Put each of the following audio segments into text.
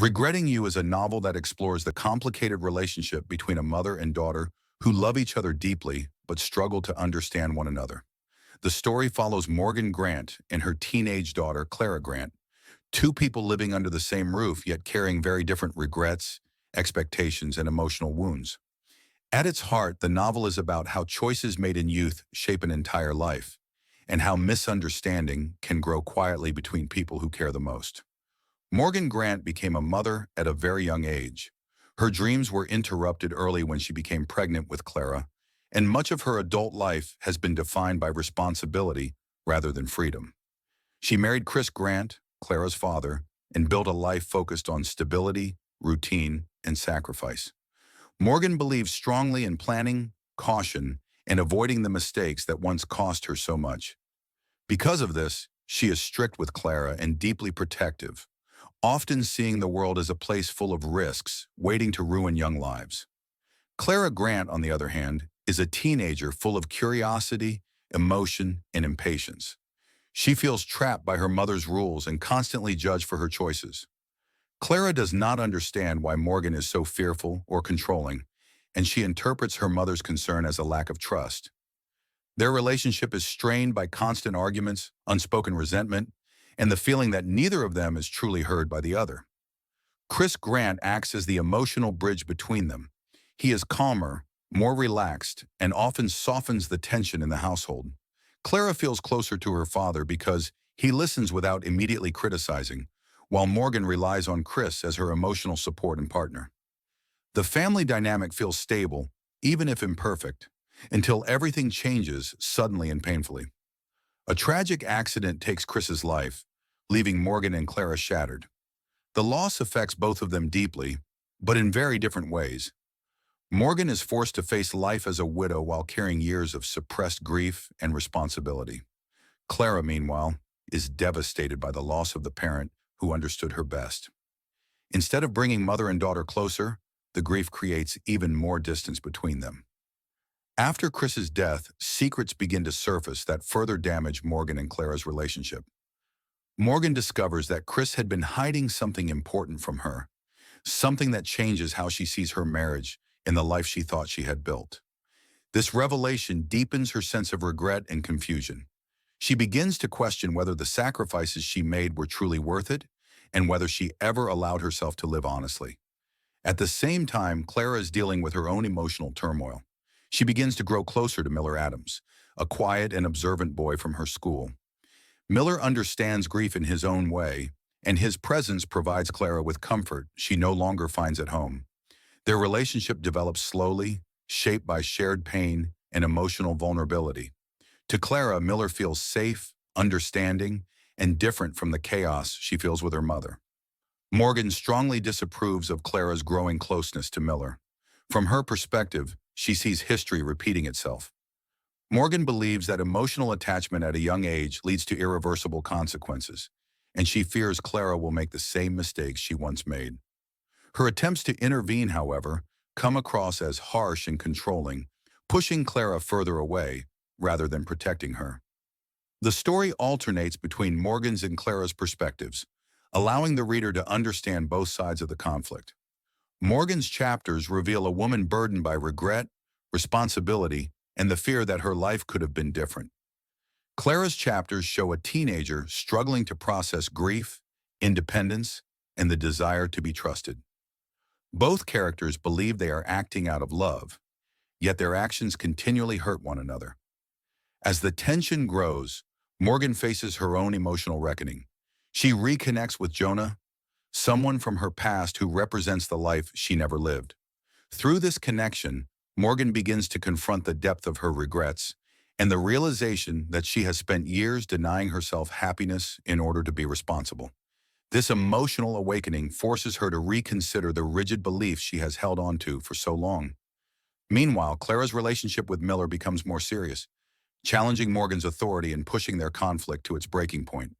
Regretting You is a novel that explores the complicated relationship between a mother and daughter who love each other deeply but struggle to understand one another. The story follows Morgan Grant and her teenage daughter, Clara Grant, two people living under the same roof yet carrying very different regrets, expectations, and emotional wounds. At its heart, the novel is about how choices made in youth shape an entire life, and how misunderstanding can grow quietly between people who care the most. Morgan Grant became a mother at a very young age. Her dreams were interrupted early when she became pregnant with Clara, and much of her adult life has been defined by responsibility rather than freedom. She married Chris Grant, Clara's father, and built a life focused on stability, routine, and sacrifice. Morgan believes strongly in planning, caution, and avoiding the mistakes that once cost her so much. Because of this, she is strict with Clara and deeply protective, often seeing the world as a place full of risks waiting to ruin young lives. Clara Grant, on the other hand, is a teenager full of curiosity, emotion, and impatience. She feels trapped by her mother's rules and constantly judged for her choices. Clara does not understand why Morgan is so fearful or controlling, and she interprets her mother's concern as a lack of trust. Their relationship is strained by constant arguments, unspoken resentment, and the feeling that neither of them is truly heard by the other. Chris Grant acts as the emotional bridge between them. He is calmer, more relaxed, and often softens the tension in the household. Clara feels closer to her father because he listens without immediately criticizing, while Morgan relies on Chris as her emotional support and partner. The family dynamic feels stable, even if imperfect, until everything changes suddenly and painfully. A tragic accident takes Chris's life, leaving Morgan and Clara shattered. The loss affects both of them deeply, but in very different ways. Morgan is forced to face life as a widow while carrying years of suppressed grief and responsibility. Clara, meanwhile, is devastated by the loss of the parent who understood her best. Instead of bringing mother and daughter closer, the grief creates even more distance between them. After Chris's death, secrets begin to surface that further damage Morgan and Clara's relationship. Morgan discovers that Chris had been hiding something important from her, something that changes how she sees her marriage and the life she thought she had built. This revelation deepens her sense of regret and confusion. She begins to question whether the sacrifices she made were truly worth it and whether she ever allowed herself to live honestly. At the same time, Clara is dealing with her own emotional turmoil. She begins to grow closer to Miller Adams, a quiet and observant boy from her school. Miller understands grief in his own way, and his presence provides Clara with comfort she no longer finds at home. Their relationship develops slowly, shaped by shared pain and emotional vulnerability. To Clara, Miller feels safe, understanding, and different from the chaos she feels with her mother. Morgan strongly disapproves of Clara's growing closeness to Miller. From her perspective, she sees history repeating itself. Morgan believes that emotional attachment at a young age leads to irreversible consequences, and she fears Clara will make the same mistakes she once made. Her attempts to intervene, however, come across as harsh and controlling, pushing Clara further away rather than protecting her. The story alternates between Morgan's and Clara's perspectives, allowing the reader to understand both sides of the conflict. Morgan's chapters reveal a woman burdened by regret, responsibility, and the fear that her life could have been different. Clara's chapters show a teenager struggling to process grief, independence, and the desire to be trusted. Both characters believe they are acting out of love, yet their actions continually hurt one another. As the tension grows, Morgan faces her own emotional reckoning. She reconnects with Jonah, someone from her past who represents the life she never lived. Through this connection, Morgan begins to confront the depth of her regrets and the realization that she has spent years denying herself happiness in order to be responsible. This emotional awakening forces her to reconsider the rigid beliefs she has held onto for so long. Meanwhile, Clara's relationship with Miller becomes more serious, challenging Morgan's authority and pushing their conflict to its breaking point.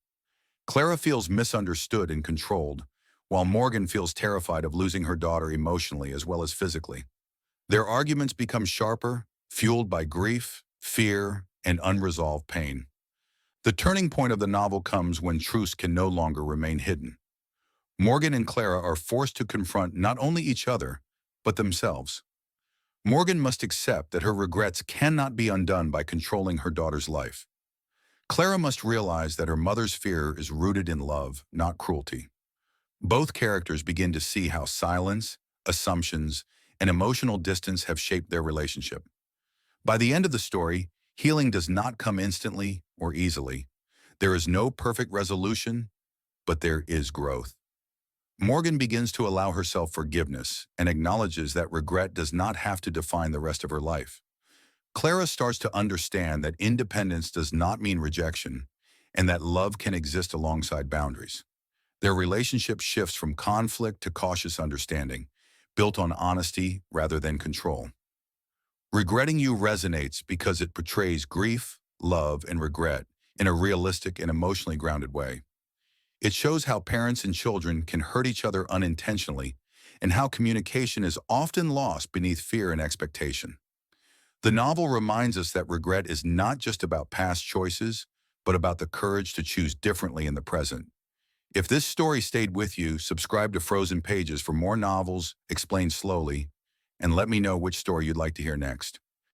Clara feels misunderstood and controlled, while Morgan feels terrified of losing her daughter emotionally as well as physically. Their arguments become sharper, fueled by grief, fear, and unresolved pain. The turning point of the novel comes when truths can no longer remain hidden. Morgan and Clara are forced to confront not only each other, but themselves. Morgan must accept that her regrets cannot be undone by controlling her daughter's life. Clara must realize that her mother's fear is rooted in love, not cruelty. Both characters begin to see how silence, assumptions, and emotional distance have shaped their relationship. By the end of the story, healing does not come instantly or easily. There is no perfect resolution, but there is growth. Morgan begins to allow herself forgiveness and acknowledges that regret does not have to define the rest of her life. Clara starts to understand that independence does not mean rejection and that love can exist alongside boundaries. Their relationship shifts from conflict to cautious understanding, built on honesty rather than control. Regretting You resonates because it portrays grief, love, and regret in a realistic and emotionally grounded way. It shows how parents and children can hurt each other unintentionally and how communication is often lost beneath fear and expectation. The novel reminds us that regret is not just about past choices, but about the courage to choose differently in the present. If this story stayed with you, subscribe to Frozen Pages for more novels explained slowly, and let me know which story you'd like to hear next.